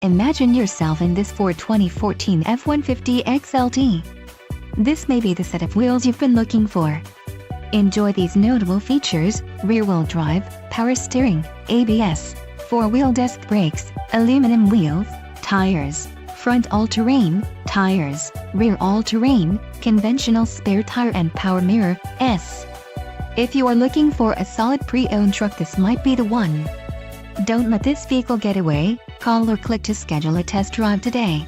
Imagine yourself in this Ford 2014 F-150 XLT. This may be the set of wheels you've been looking for. Enjoy these notable features: rear-wheel drive, power steering, ABS, 4-wheel disc brakes, aluminum wheels, tires, front all-terrain, tires, rear all-terrain, conventional spare tire and power mirror. If you are looking for a solid pre-owned truck, this might be the one. Don't let this vehicle get away. Call or click to schedule a test drive today.